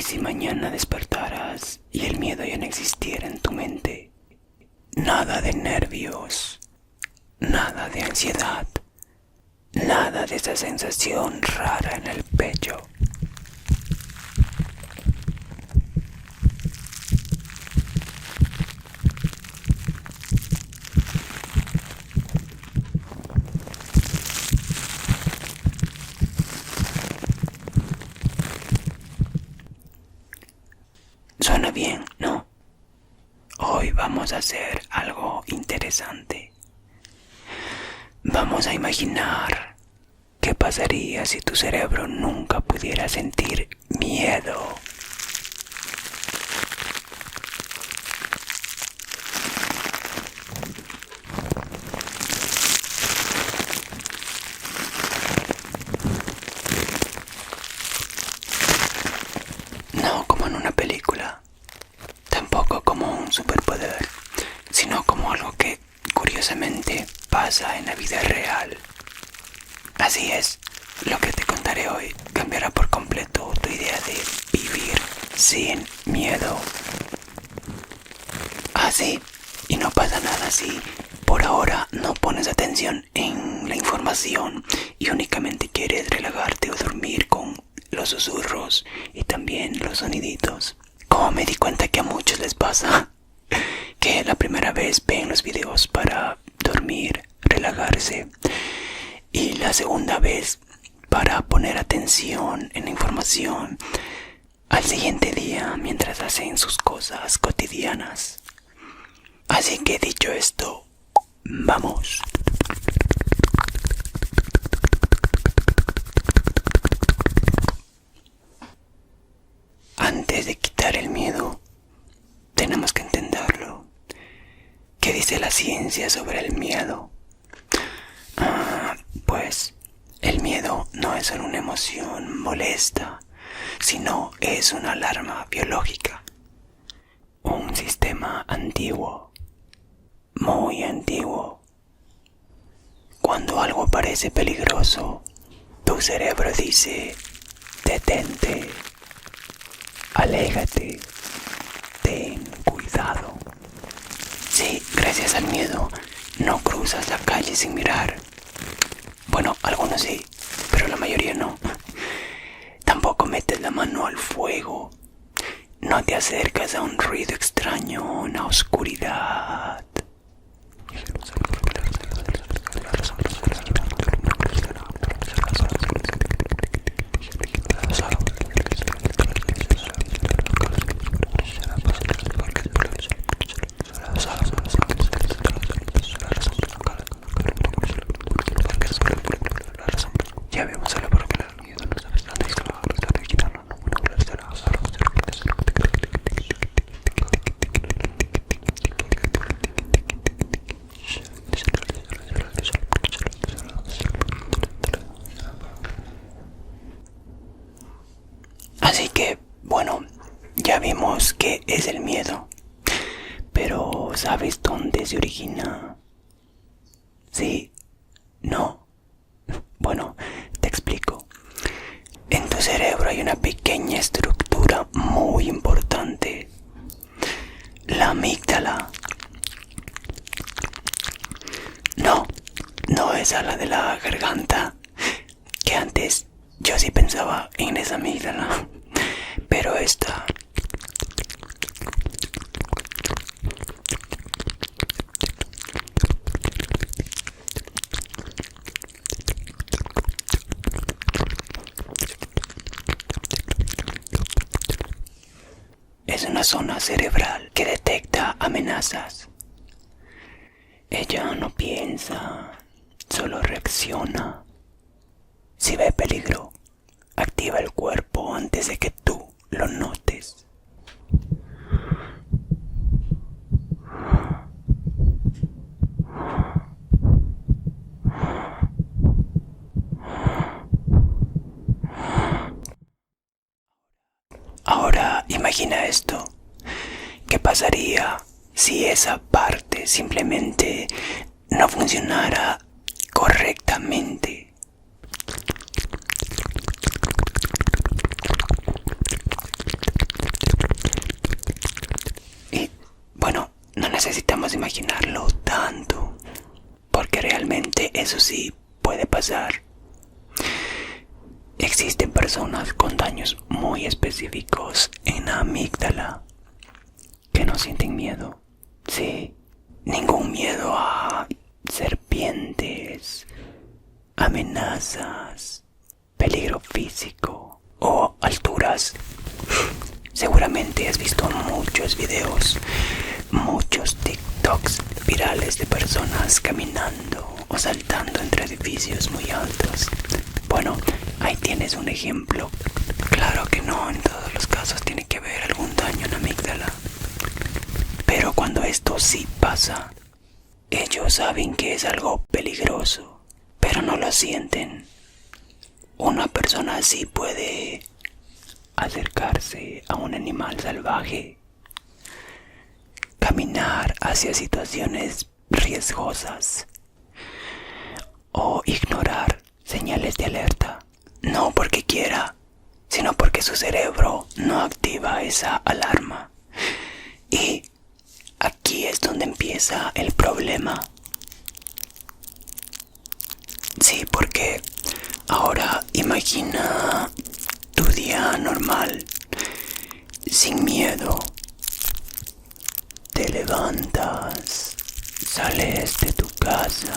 ¿Y si mañana despertaras y el miedo ya no existiera en tu mente? Nada de nervios, nada de ansiedad, nada de esa sensación rara en el pecho. Suena bien, ¿no? Hoy vamos a hacer algo interesante. Vamos a imaginar qué pasaría si tu cerebro nunca pudiera sentir miedo. No como en una película, tampoco como un superpoder, sino como algo que curiosamente pasa en la vida real. Así es, lo que te contaré hoy cambiará por completo tu idea de vivir sin miedo. Así, y no pasa nada si por ahora no pones atención en la información y únicamente quieres relajarte o dormir con los susurros y también los soniditos. Como me di cuenta que a muchos les pasa que la primera vez ven los videos para dormir, relajarse, y la segunda vez para poner atención en la información al siguiente día mientras hacen sus cosas cotidianas. Así que dicho esto, vamos. Antes de quitar el miedo, tenemos que entenderlo. ¿Qué dice la ciencia sobre el miedo? Pues el miedo no es solo una emoción molesta, sino es una alarma biológica. Un sistema antiguo, muy antiguo. Cuando algo parece peligroso, tu cerebro dice: detente, aléjate, ten cuidado. Sí, gracias al miedo, no cruzas la calle sin mirar. Bueno, algunos sí, pero la mayoría no. Tampoco metes la mano al fuego. No te acercas a un ruido extraño en la oscuridad. Ya vemos a la por qué el miedo no sabes dónde está. Así que, bueno, ya vimos qué es el miedo. Pero, ¿sabes dónde se origina? ¿Sí? ¿No? Bueno, te explico. En tu cerebro hay una pequeña estructura muy importante. La amígdala. No, no es a la de la garganta, que antes yo sí pensaba en esa amígdala, pero esta es una zona cerebral que detecta amenazas. Ella no piensa, solo reacciona. Si ve peligro, activa el cuerpo antes de que tú lo notes. Ahora imagina esto. ¿Qué pasaría si esa parte simplemente no funcionara correctamente? eso sí puede pasar. Existen personas con daños muy específicos en la amígdala que no sienten miedo. Sí, ningún miedo a serpientes, amenazas, peligro físico o alturas. Seguramente has visto muchos videos, muchos TikToks virales de personas caminando o saltando entre edificios muy altos. Bueno, ahí tienes un ejemplo. Claro que no en todos los casos tiene que haber algún daño en la amígdala. Pero cuando esto sí pasa, ellos saben que es algo peligroso, pero no lo sienten. Una persona así puede acercarse a un animal salvaje, caminar hacia situaciones riesgosas o ignorar señales de alerta, no porque quiera, sino porque su cerebro no activa esa alarma. Y aquí es donde empieza el problema. Sí, porque ahora imagina tu día normal, sin miedo. Te levantas, sales de tu casa,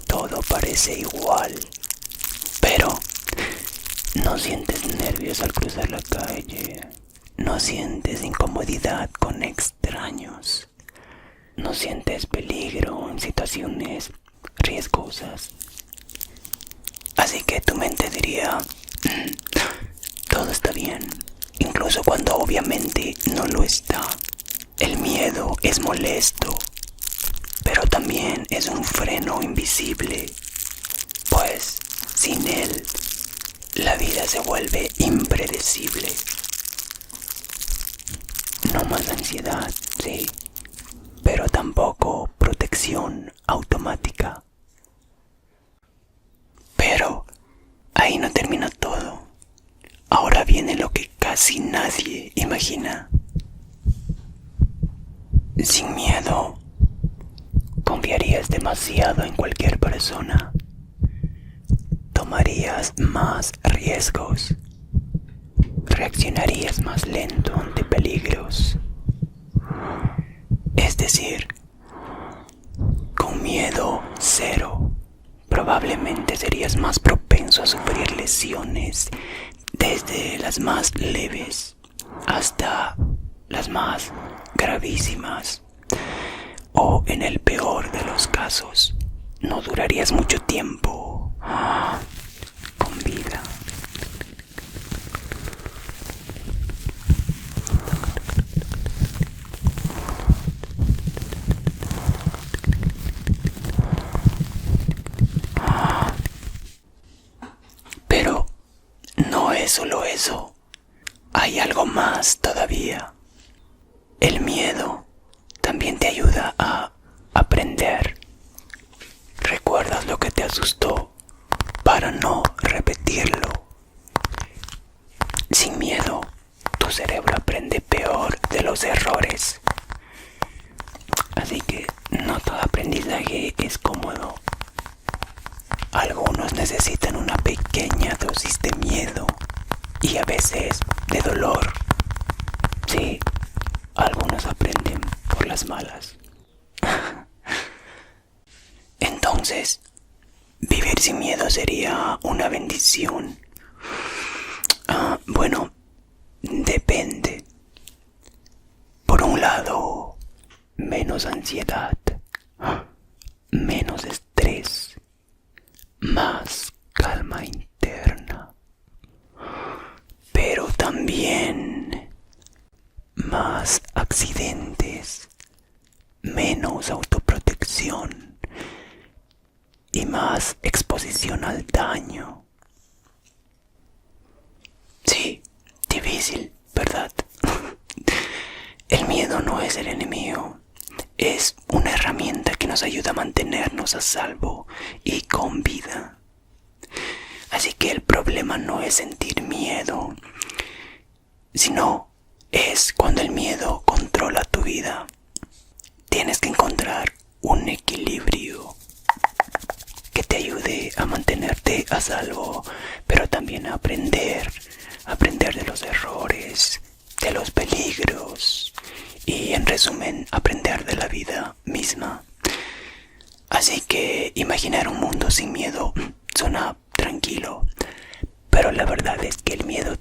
todo parece igual, pero no sientes nervios al cruzar la calle, no sientes incomodidad con extraños, no sientes peligro en situaciones riesgosas. Así que tu mente diría, todo está bien, incluso cuando obviamente no lo está. El miedo es molesto, pero también es un freno invisible, pues sin él la vida se vuelve impredecible. No más ansiedad, sí, pero tampoco protección automática. Pero ahí no termina todo. Ahora viene lo que casi nadie imagina. Sin miedo, confiarías demasiado en cualquier persona. Tomarías más riesgos. Reaccionarías más lento ante peligros. Es decir, con miedo cero, probablemente serías más propenso a sufrir lesiones, desde las más leves hasta las más gravísimas. O en el peor de los casos, no durarías mucho tiempo con vida. Pero no es solo eso. Hay algo más todavía. El miedo también te ayuda a aprender. Recuerdas lo que te asustó para no repetirlo. Sin miedo, tu cerebro aprende peor de los errores. Así que no todo aprendizaje es cómodo. Algunos necesitan una pequeña dosis de miedo y a veces de dolor. Sí, algunos aprenden por las malas. Entonces, vivir sin miedo sería una bendición. Bueno, depende. Por un lado, menos ansiedad, menos estrés, más calma interna, pero también más accidentes, menos autoprotección y más exposición al daño. Sí, difícil, ¿verdad? El miedo no es el enemigo, es una herramienta que nos ayuda a mantenernos a salvo y con vida. Así que el problema no es sentir miedo, sino es cuando el miedo controla tu vida. Tienes que encontrar un equilibrio. mantenerte a salvo, pero también aprender de los errores, de los peligros y en resumen aprender de la vida misma. Así que imaginar un mundo sin miedo suena tranquilo, pero la verdad es que el miedo